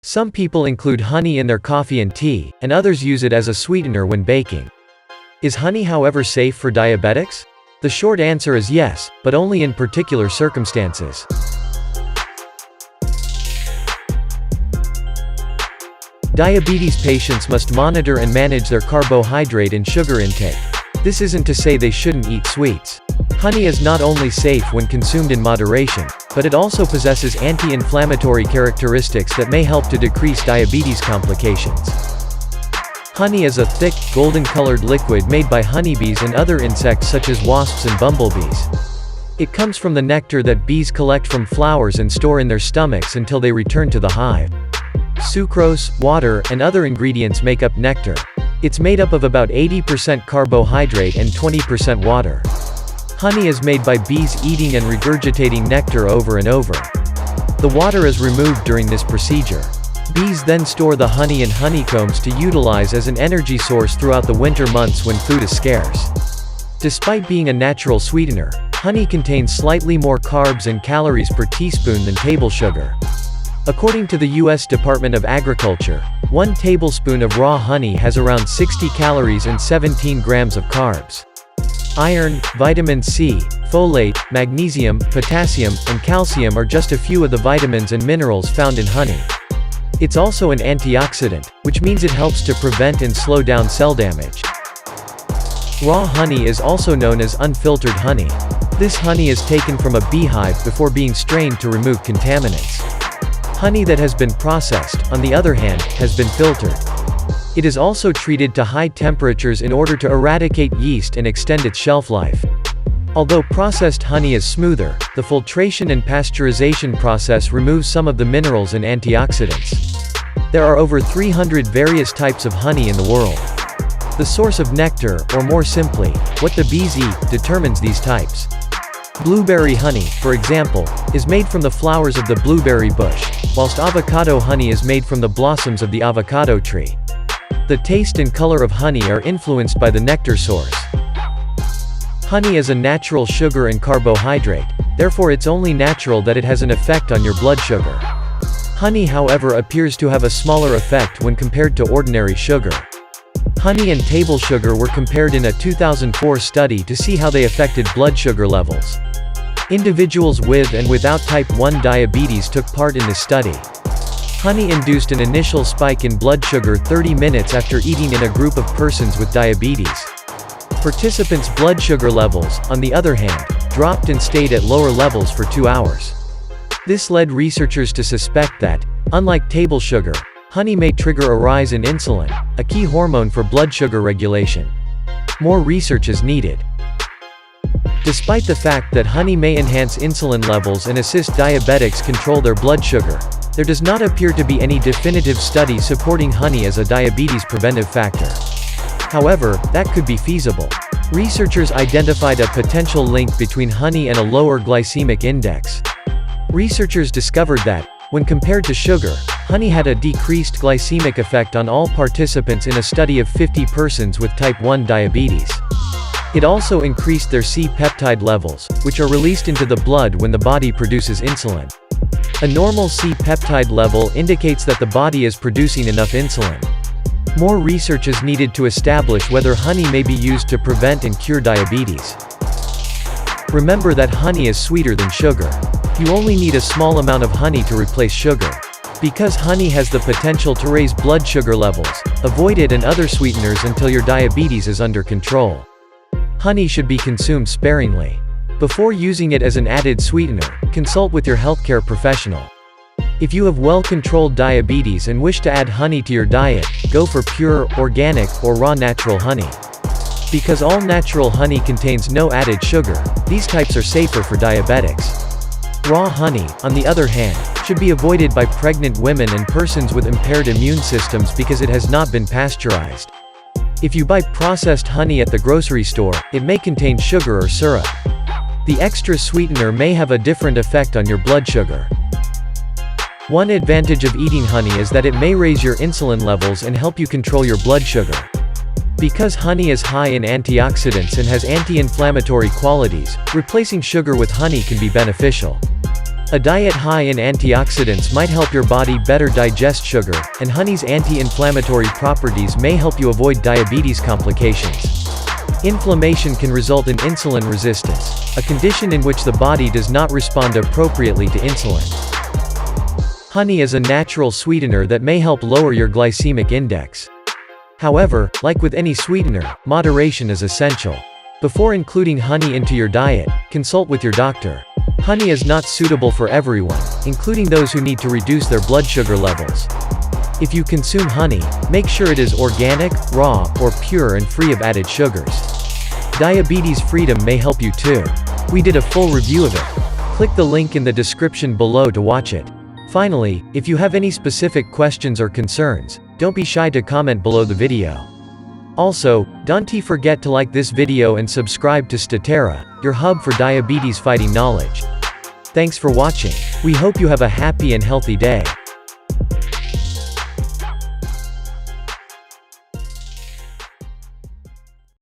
Some people include honey in their coffee and tea, and others use it as a sweetener when baking. Is honey, however, safe for diabetics? The short answer is yes, but only in particular circumstances. Diabetes patients must monitor and manage their carbohydrate and sugar intake. This isn't to say they shouldn't eat sweets. Honey is not only safe when consumed in moderation, but it also possesses anti-inflammatory characteristics that may help to decrease diabetes complications. Honey is a thick, golden-colored liquid made by honeybees and other insects such as wasps and bumblebees. It comes from the nectar that bees collect from flowers and store in their stomachs until they return to the hive. Sucrose, water, and other ingredients make up nectar. It's made up of about 80% carbohydrate and 20% water. Honey is made by bees eating and regurgitating nectar over and over. The water is removed during this procedure. Bees then store the honey in honeycombs to utilize as an energy source throughout the winter months when food is scarce. Despite being a natural sweetener, honey contains slightly more carbs and calories per teaspoon than table sugar. According to the U.S. Department of Agriculture, 1 tablespoon of raw honey has around 60 calories and 17 grams of carbs. Iron, vitamin C, folate, magnesium, potassium, and calcium are just a few of the vitamins and minerals found in honey. It's also an antioxidant, which means it helps to prevent and slow down cell damage. Raw honey is also known as unfiltered honey. This honey is taken from a beehive before being strained to remove contaminants. Honey that has been processed, on the other hand, has been filtered. It is also treated to high temperatures in order to eradicate yeast and extend its shelf life. Although processed honey is smoother, the filtration and pasteurization process removes some of the minerals and antioxidants. There are over 300 various types of honey in the world. The source of nectar, or more simply, what the bees eat, determines these types. Blueberry honey, for example, is made from the flowers of the blueberry bush, whilst avocado honey is made from the blossoms of the avocado tree. The taste and color of honey are influenced by the nectar source. Honey is a natural sugar and carbohydrate, therefore it's only natural that it has an effect on your blood sugar. Honey, however, appears to have a smaller effect when compared to ordinary sugar. Honey and table sugar were compared in a 2004 study to see how they affected blood sugar levels. Individuals with and without type 1 diabetes took part in this study. Honey induced an initial spike in blood sugar 30 minutes after eating in a group of persons with diabetes. Participants' blood sugar levels, on the other hand, dropped and stayed at lower levels for 2 hours. This led researchers to suspect that, unlike table sugar, honey may trigger a rise in insulin, a key hormone for blood sugar regulation. More research is needed. Despite the fact that honey may enhance insulin levels and assist diabetics control their blood sugar, there does not appear to be any definitive study supporting honey as a diabetes preventive factor. However, that could be feasible. Researchers identified a potential link between honey and a lower glycemic index. Researchers discovered that, when compared to sugar, honey had a decreased glycemic effect on all participants in a study of 50 persons with type 1 diabetes. It also increased their C-peptide levels, which are released into the blood when the body produces insulin. A normal C-peptide level indicates that the body is producing enough insulin. More research is needed to establish whether honey may be used to prevent and cure diabetes. Remember that honey is sweeter than sugar. You only need a small amount of honey to replace sugar. Because honey has the potential to raise blood sugar levels, avoid it and other sweeteners until your diabetes is under control. Honey should be consumed sparingly. Before using it as an added sweetener, consult with your healthcare professional. If you have well-controlled diabetes and wish to add honey to your diet, go for pure, organic, or raw natural honey. Because all natural honey contains no added sugar, these types are safer for diabetics. Raw honey, on the other hand, should be avoided by pregnant women and persons with impaired immune systems because it has not been pasteurized. If you buy processed honey at the grocery store, it may contain sugar or syrup. The extra sweetener may have a different effect on your blood sugar. One advantage of eating honey is that it may raise your insulin levels and help you control your blood sugar. Because honey is high in antioxidants and has anti-inflammatory qualities, replacing sugar with honey can be beneficial. A diet high in antioxidants might help your body better digest sugar, and honey's anti-inflammatory properties may help you avoid diabetes complications. Inflammation can result in insulin resistance, a condition in which the body does not respond appropriately to insulin. Honey is a natural sweetener that may help lower your glycemic index. However, like with any sweetener, moderation is essential. Before including honey into your diet, consult with your doctor. Honey is not suitable for everyone, including those who need to reduce their blood sugar levels. If you consume honey, make sure it is organic, raw, or pure and free of added sugars. Diabetes Freedom may help you too. We did a full review of it. Click the link in the description below to watch it. Finally, if you have any specific questions or concerns, don't be shy to comment below the video. Also, don't forget to like this video and subscribe to Statera, your hub for diabetes fighting knowledge. Thanks for watching. We hope you have a happy and healthy day.